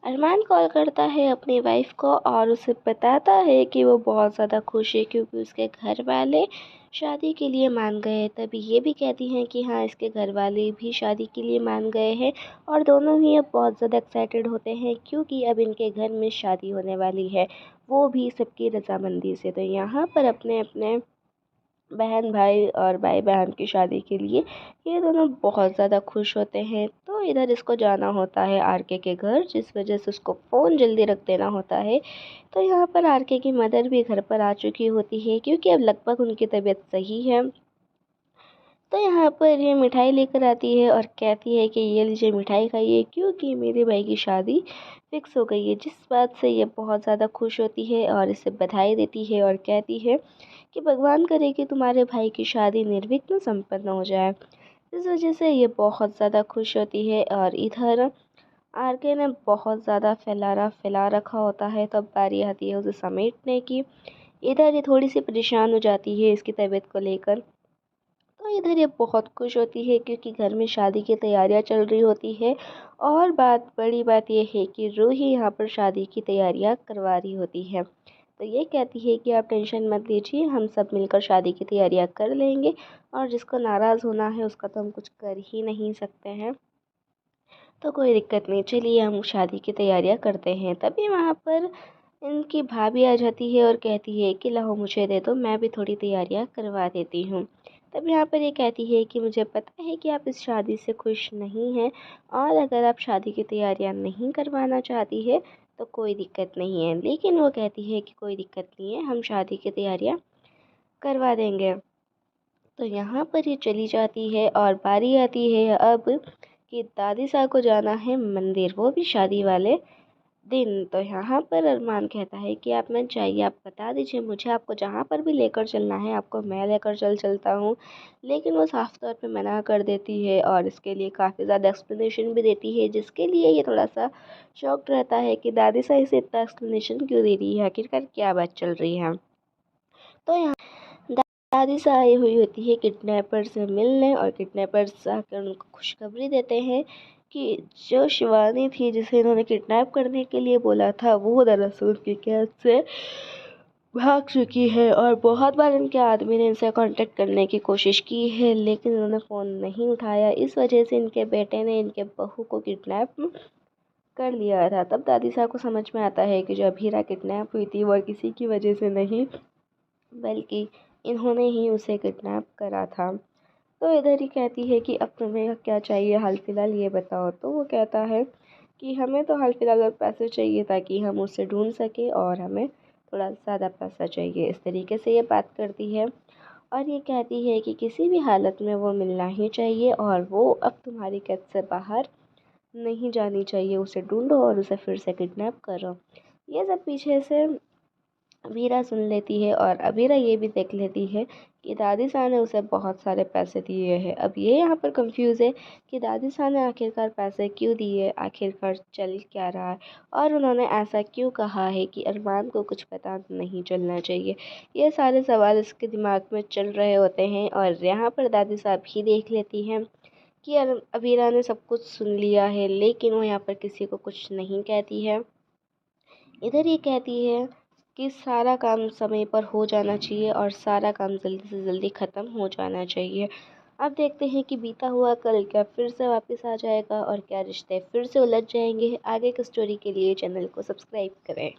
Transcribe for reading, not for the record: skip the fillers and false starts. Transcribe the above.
अरमान call करता है अपनी वाइफ को और उसे बताता है कि वो बहुत ज़्यादा खुश है क्योंकि उसके घर वाले शादी के लिए मान गए। तभी ये भी कहती हैं कि हाँ, इसके घर वाले भी शादी के लिए मान गए हैं और दोनों ही अब बहुत ज़्यादा एक्साइटेड होते हैं क्योंकि अब इनके घर में शादी होने वाली है, वो भी सबकी रजामंदी से। तो यहाँ पर अपने अपने बहन भाई और भाई बहन की शादी के लिए ये दोनों बहुत ज़्यादा खुश होते हैं। तो इधर इसको जाना होता है आरके के घर, जिस वजह से उसको फ़ोन जल्दी रख देना होता है। तो यहाँ पर आरके की मदर भी घर पर आ चुकी होती है क्योंकि अब लगभग उनकी तबीयत सही है। तो यहाँ पर ये मिठाई लेकर आती है और कहती है कि ये लीजिए मिठाई खाइए क्योंकि मेरे भाई की शादी फिक्स हो गई है। जिस बात से ये बहुत ज़्यादा खुश होती है और इसे बधाई देती है और कहती है कि भगवान करे कि तुम्हारे भाई की शादी निर्विघ्न संपन्न हो जाए। इस वजह से ये बहुत ज़्यादा खुश होती है और इधर आरके ने बहुत ज़्यादा फैला रखा होता है। तब बारी आती है उसे समेटने की। इधर ये थोड़ी सी परेशान हो जाती है इसकी तबीयत को लेकर। तो इधर ये बहुत खुश होती है क्योंकि घर में शादी की तैयारियां चल रही होती है। और बड़ी बात ये है कि रूही यहाँ पर शादी की तैयारियां करवा रही होती है। तो ये कहती है कि आप टेंशन मत लीजिए, हम सब मिलकर शादी की तैयारियां कर लेंगे और जिसको नाराज़ होना है उसका तो हम कुछ कर ही नहीं सकते हैं। तो कोई दिक्कत नहीं, चलिए हम शादी की तैयारियां करते हैं। तभी वहाँ पर इनकी भाभी आ जाती है और कहती है कि लाओ मुझे दे दो, मैं भी थोड़ी तैयारियां करवा देती हूँ। तब यहाँ पर ये कहती है कि मुझे पता है कि आप इस शादी से खुश नहीं हैं और अगर आप शादी की तैयारियां नहीं करवाना चाहती है तो कोई दिक्कत नहीं है। लेकिन वो कहती है कि कोई दिक्कत नहीं है, हम शादी की तैयारियां करवा देंगे। तो यहाँ पर ये चली जाती है और बारी आती है अब कि दादी साहब को जाना है मंदिर, वो भी शादी वाले दिन। तो यहाँ पर अरमान कहता है कि आप मन चाहिए आप बता दीजिए मुझे, आपको जहाँ पर भी लेकर चलना है आपको मैं लेकर चलता हूँ। लेकिन वो साफ तौर पे मना कर देती है और इसके लिए काफ़ी ज़्यादा एक्सप्लेनेशन भी देती है, जिसके लिए ये थोड़ा सा शॉक्ड रहता है कि दादी साहब इसे इतना एक्सप्लेनेशन क्यों दे रही है, आखिरकार क्या बात चल रही है। तो यहाँ दादी सा आई हुई होती है किडनैपर से मिलने और किडनैपर्स आकर उनको खुशखबरी देते हैं कि जो शिवानी थी जिसे इन्होंने किडनैप करने के लिए बोला था, वो दरअसल उनकी कैद से भाग चुकी है। और बहुत बार इनके आदमी ने इनसे कांटेक्ट करने की कोशिश की है लेकिन इन्होंने फ़ोन नहीं उठाया। इस वजह से इनके बेटे ने इनके बहू को किडनैप कर लिया था। तब दादी साहब को समझ में आता है कि जो अभीरा किडनैप हुई थी वो किसी की वजह से नहीं बल्कि इन्होंने ही उसे किडनैप करा था। तो इधर ही कहती है कि अब तुम्हें क्या चाहिए, हाल फिलहाल ये बताओ। तो वो कहता है कि हमें तो हाल फिलहाल पैसे चाहिए ताकि हम उसे ढूंढ सकें और हमें थोड़ा ज़्यादा पैसा चाहिए। इस तरीके से ये बात करती है और ये कहती है कि किसी भी हालत में वो मिलना ही चाहिए और वो अब तुम्हारी कैद से बाहर नहीं जानी चाहिए। उसे ढूंढो और उसे फिर से किडनैप करो। ये सब पीछे से अबीरा सुन लेती है और अबीरा ये भी देख लेती है कि दादी साहब ने उसे बहुत सारे पैसे दिए हैं। अब ये यहाँ पर कंफ्यूज है कि दादी साहब ने आखिरकार पैसे क्यों दिए, आखिरकार चल क्या रहा है और उन्होंने ऐसा क्यों कहा है कि अरमान को कुछ पता नहीं चलना चाहिए। ये सारे सवाल इसके दिमाग में चल रहे होते हैं और यहाँ पर दादी साहब भी देख लेती हैं कि अबीरा ने सब कुछ सुन लिया है, लेकिन वो यहाँ पर किसी को कुछ नहीं कहती है। इधर ये कहती है कि सारा काम समय पर हो जाना चाहिए और सारा काम जल्दी से जल्दी ख़त्म हो जाना चाहिए। अब देखते हैं कि बीता हुआ कल क्या फिर से वापस आ जाएगा और क्या रिश्ते फिर से उलझ जाएंगे। आगे की स्टोरी के लिए चैनल को सब्सक्राइब करें।